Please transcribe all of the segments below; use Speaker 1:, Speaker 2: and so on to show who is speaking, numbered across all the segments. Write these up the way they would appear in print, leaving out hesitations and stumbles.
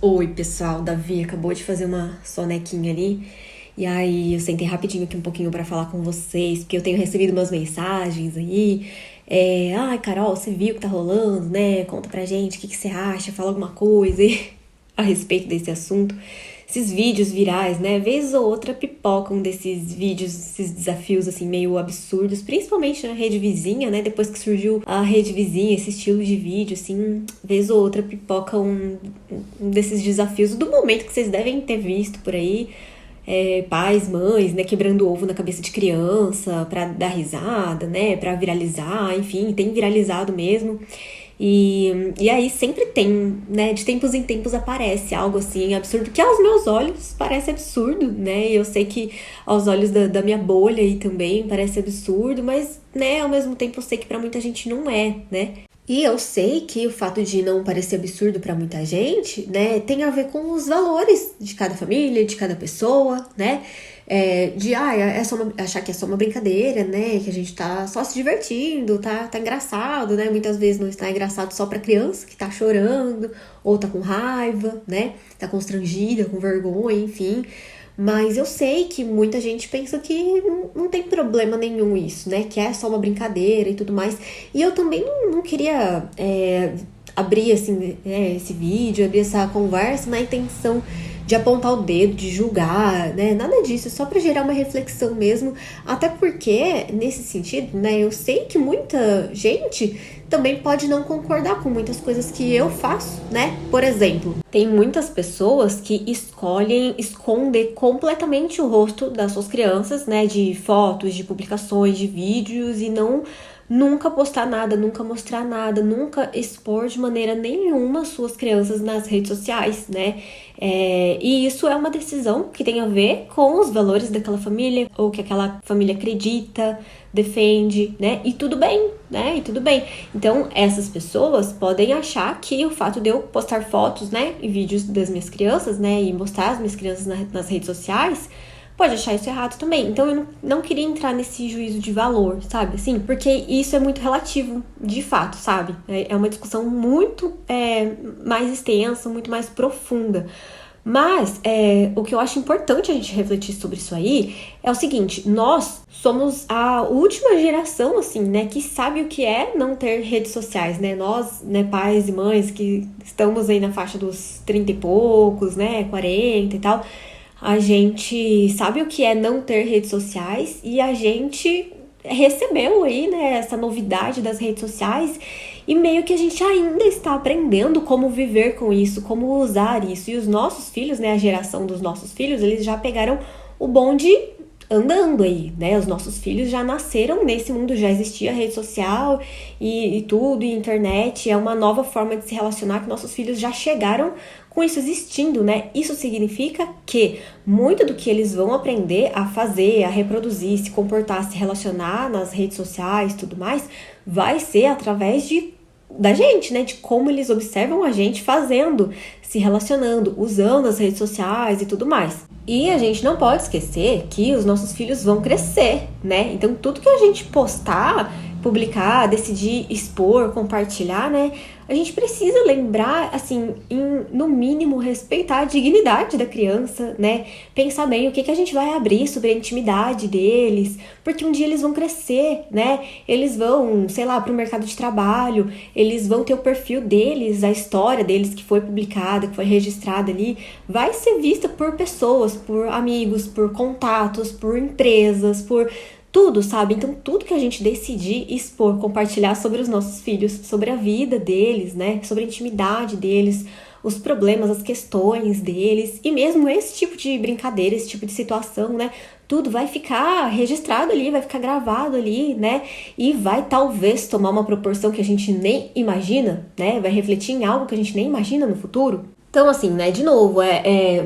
Speaker 1: Oi, pessoal, Davi acabou de fazer uma sonequinha ali. E aí eu sentei rapidinho aqui um pouquinho pra falar com vocês, porque eu tenho recebido umas mensagens aí. Ai, Carol, você viu o que tá rolando, né? Conta pra gente o que você acha, fala alguma coisa aí a respeito desse assunto. Esses vídeos virais, né? Vez ou outra pipocam desses vídeos, esses desafios assim meio absurdos, principalmente na rede vizinha, né? Depois que surgiu a rede vizinha, esse estilo de vídeo, assim, vez ou outra pipoca um desses desafios do momento que vocês devem ter visto por aí. Pais, mães, né, quebrando ovo na cabeça de criança pra dar risada, né, pra viralizar, enfim, tem viralizado mesmo. E aí sempre tem, né, de tempos em tempos aparece algo assim absurdo, que aos meus olhos parece absurdo, né, eu sei que aos olhos da minha bolha aí também parece absurdo, mas, né, ao mesmo tempo eu sei que pra muita gente não é, né. E eu sei que o fato de não parecer absurdo pra muita gente, né, tem a ver com os valores de cada família, de cada pessoa, né? Achar que é só uma brincadeira, né? Que a gente tá só se divertindo, tá engraçado, né? Muitas vezes não está engraçado só pra criança que tá chorando, ou tá com raiva, né? Tá constrangida, com vergonha, enfim. Mas eu sei que muita gente pensa que não tem problema nenhum isso, né? Que é só uma brincadeira e tudo mais. E eu também não queria abrir assim, esse vídeo, abrir essa conversa na intenção de apontar o dedo, de julgar, né? Nada disso, é só para gerar uma reflexão mesmo. Até porque, nesse sentido, né? Eu sei que muita gente também pode não concordar com muitas coisas que eu faço, né? Por exemplo, tem muitas pessoas que escolhem esconder completamente o rosto das suas crianças, né? De fotos, de publicações, de vídeos e nunca postar nada, nunca mostrar nada, nunca expor de maneira nenhuma suas crianças nas redes sociais, né? E isso é uma decisão que tem a ver com os valores daquela família, ou que aquela família acredita, defende, né? E tudo bem, né? E tudo bem. Então, essas pessoas podem achar que o fato de eu postar fotos, né? E vídeos das minhas crianças, né? E mostrar as minhas crianças nas redes sociais, pode achar isso errado também. Então eu não queria entrar nesse juízo de valor, sabe? Assim, porque isso é muito relativo, de fato, sabe? É uma discussão muito mais extensa, muito mais profunda. Mas o que eu acho importante a gente refletir sobre isso aí é o seguinte: nós somos a última geração, assim, né, que sabe o que é não ter redes sociais, né? Nós, né, pais e mães que estamos aí na faixa dos 30 e poucos, né, 40 e tal, a gente sabe o que é não ter redes sociais e a gente recebeu aí, né, essa novidade das redes sociais e meio que a gente ainda está aprendendo como viver com isso, como usar isso. E os nossos filhos, né, a geração dos nossos filhos, eles já pegaram o bonde andando aí, né? Os nossos filhos já nasceram nesse mundo, já existia rede social e tudo, e internet, é uma nova forma de se relacionar que nossos filhos já chegaram com isso existindo, né? Isso significa que muito do que eles vão aprender a fazer, a reproduzir, se comportar, se relacionar nas redes sociais e tudo mais, vai ser através da gente, né? De como eles observam a gente fazendo, se relacionando, usando as redes sociais e tudo mais. E a gente não pode esquecer que os nossos filhos vão crescer, né? Então tudo que a gente postar, publicar, decidir expor, compartilhar, né? A gente precisa lembrar, assim, no mínimo, respeitar a dignidade da criança, né? Pensar bem o que a gente vai abrir sobre a intimidade deles, porque um dia eles vão crescer, né? Eles vão, sei lá, para o mercado de trabalho, eles vão ter o perfil deles, a história deles que foi publicada, que foi registrada ali, vai ser vista por pessoas, por amigos, por contatos, por empresas, por tudo, sabe? Então, tudo que a gente decidir expor, compartilhar sobre os nossos filhos, sobre a vida deles, né? Sobre a intimidade deles, os problemas, as questões deles, e mesmo esse tipo de brincadeira, esse tipo de situação, né? Tudo vai ficar registrado ali, vai ficar gravado ali, né? E vai talvez tomar uma proporção que a gente nem imagina, né? Vai refletir em algo que a gente nem imagina no futuro. Então, assim, né, de novo,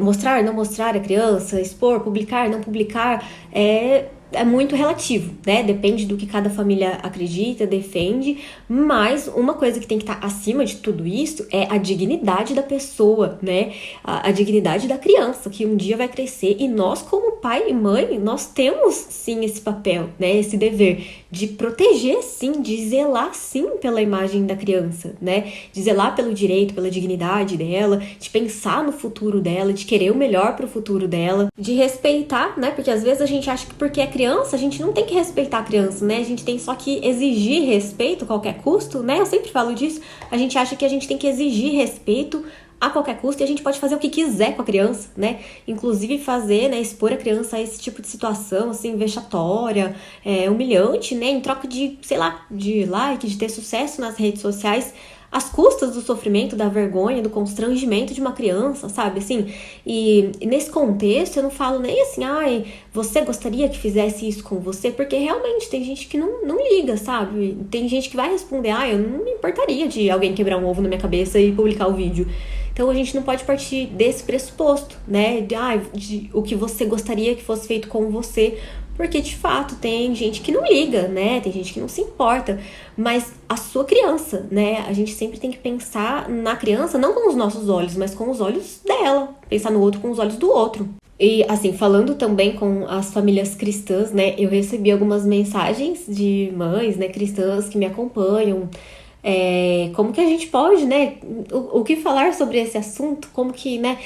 Speaker 1: mostrar, não mostrar a criança, expor, publicar, não publicar, é muito relativo, né? Depende do que cada família acredita, defende, mas uma coisa que tem que estar acima de tudo isso é a dignidade da pessoa, né? A dignidade da criança, que um dia vai crescer, e nós, como pai e mãe, nós temos sim esse papel, né? Esse dever de proteger sim, de zelar sim pela imagem da criança, né? De zelar pelo direito, pela dignidade dela, de pensar no futuro dela, de querer o melhor pro futuro dela, de respeitar, né? Porque às vezes a gente acha que porque é criança, a gente não tem que respeitar a criança, né? A gente tem só que exigir respeito a qualquer custo, né? Eu sempre falo disso. A gente acha que a gente tem que exigir respeito a qualquer custo, e a gente pode fazer o que quiser com a criança, né? Inclusive fazer, né, expor a criança a esse tipo de situação, assim, vexatória, humilhante, né? Em troca de, sei lá, de like, de ter sucesso nas redes sociais, às custas do sofrimento, da vergonha, do constrangimento de uma criança, sabe, assim? E nesse contexto, eu não falo nem assim, ai, você gostaria que fizesse isso com você? Porque realmente tem gente que não liga, sabe? Tem gente que vai responder, eu não me importaria de alguém quebrar um ovo na minha cabeça e publicar o vídeo. Então a gente não pode partir desse pressuposto, né? De o que você gostaria que fosse feito com você, porque de fato tem gente que não liga, né? Tem gente que não se importa, mas a sua criança, né? A gente sempre tem que pensar na criança não com os nossos olhos, mas com os olhos dela, pensar no outro com os olhos do outro. E assim, falando também com as famílias cristãs, né? Eu recebi algumas mensagens de mães, né, cristãs que me acompanham. Como que a gente pode, né? O que falar sobre esse assunto? Como que, né?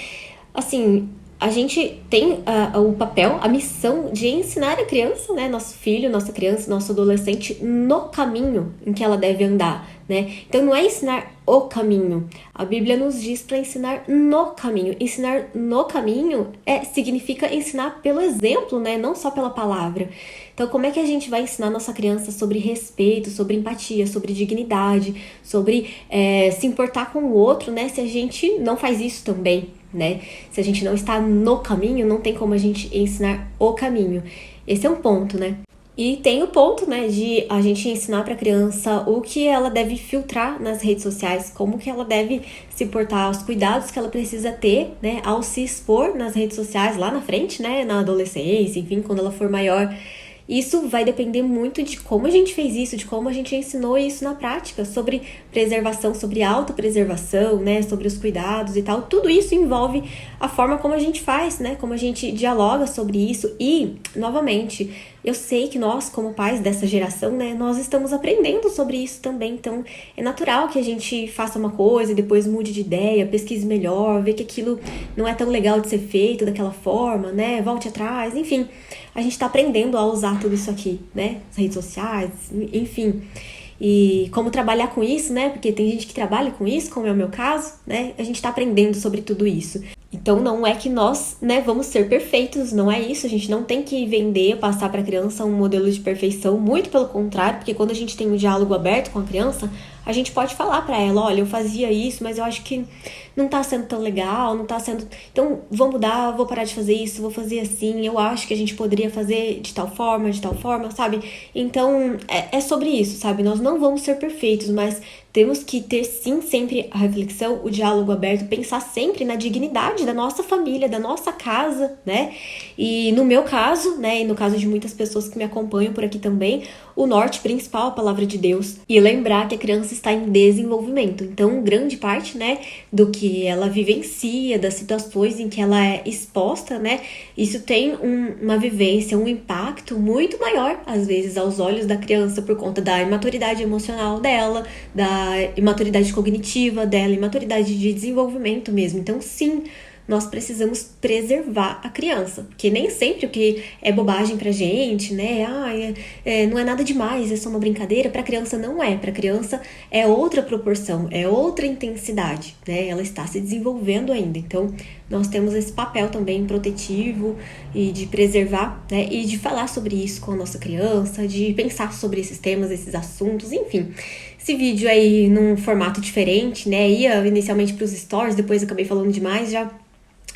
Speaker 1: Assim, a gente tem o papel, a missão de ensinar a criança, né? Nosso filho, nossa criança, nosso adolescente no caminho em que ela deve andar, né? Então não é ensinar o caminho. A Bíblia nos diz para ensinar no caminho. Ensinar no caminho significa ensinar pelo exemplo, né? Não só pela palavra. Então, como é que a gente vai ensinar nossa criança sobre respeito, sobre empatia, sobre dignidade, sobre se importar com o outro, né? Se a gente não faz isso também, né? Se a gente não está no caminho, não tem como a gente ensinar o caminho. Esse é um ponto, né? E tem o ponto, né, de a gente ensinar para a criança o que ela deve filtrar nas redes sociais, como que ela deve se portar, os cuidados que ela precisa ter, né, ao se expor nas redes sociais lá na frente, né, na adolescência, enfim, quando ela for maior. Isso vai depender muito de como a gente fez isso, de como a gente ensinou isso na prática, sobre preservação, sobre autopreservação, né, sobre os cuidados e tal. Tudo isso envolve a forma como a gente faz, né, como a gente dialoga sobre isso. E, novamente, eu sei que nós, como pais dessa geração, né, nós estamos aprendendo sobre isso também. Então, é natural que a gente faça uma coisa e depois mude de ideia, pesquise melhor, vê que aquilo não é tão legal de ser feito daquela forma, né, volte atrás, enfim. A gente tá aprendendo a usar tudo isso aqui, né, as redes sociais, enfim. E como trabalhar com isso, né, porque tem gente que trabalha com isso, como é o meu caso, né, a gente tá aprendendo sobre tudo isso. Então não é que nós, né, vamos ser perfeitos, não é isso, a gente não tem que vender, passar para a criança um modelo de perfeição, muito pelo contrário, porque quando a gente tem um diálogo aberto com a criança, a gente pode falar para ela, olha, eu fazia isso, mas eu acho que não tá sendo tão legal, não tá sendo... Então, vou mudar, vou parar de fazer isso, vou fazer assim, eu acho que a gente poderia fazer de tal forma, sabe? Então, é sobre isso, sabe? Nós não vamos ser perfeitos, mas temos que ter, sim, sempre a reflexão, o diálogo aberto, pensar sempre na dignidade da nossa família, da nossa casa, né? E no meu caso, né, e no caso de muitas pessoas que me acompanham por aqui também, o norte principal, a palavra de Deus. E lembrar que a criança está em desenvolvimento. Então, grande parte, né, do que ela vivencia, das situações em que ela é exposta, né, isso tem uma vivência, um impacto muito maior, às vezes, aos olhos da criança, por conta da imaturidade emocional dela, da imaturidade cognitiva dela, imaturidade de desenvolvimento mesmo. Então, sim, nós precisamos preservar a criança, porque nem sempre o que é bobagem pra gente, né, não é nada demais, é só uma brincadeira, pra criança não é, pra criança é outra proporção, é outra intensidade, né, ela está se desenvolvendo ainda, então nós temos esse papel também protetivo e de preservar, né, e de falar sobre isso com a nossa criança, de pensar sobre esses temas, esses assuntos, enfim. Esse vídeo aí num formato diferente, né, ia inicialmente pros stories, depois eu acabei falando demais, já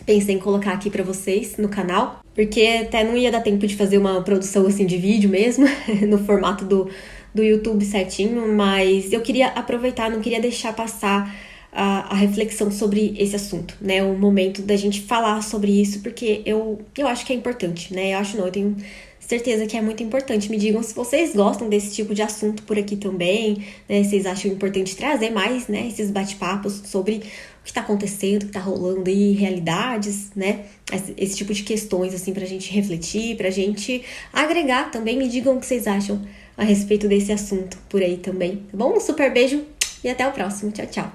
Speaker 1: pensei em colocar aqui pra vocês no canal, porque até não ia dar tempo de fazer uma produção assim de vídeo mesmo, no formato do YouTube certinho, mas eu queria aproveitar, não queria deixar passar a reflexão sobre esse assunto, né, o momento da gente falar sobre isso, porque eu acho que é importante, né, eu tenho certeza que é muito importante. Me digam se vocês gostam desse tipo de assunto por aqui também, né, vocês acham importante trazer mais, né, esses bate-papos sobre o que tá acontecendo, que tá rolando aí, realidades, né? Esse tipo de questões, assim, pra gente refletir, pra gente agregar também. Me digam o que vocês acham a respeito desse assunto por aí também, tá bom? Um super beijo e até o próximo. Tchau, tchau.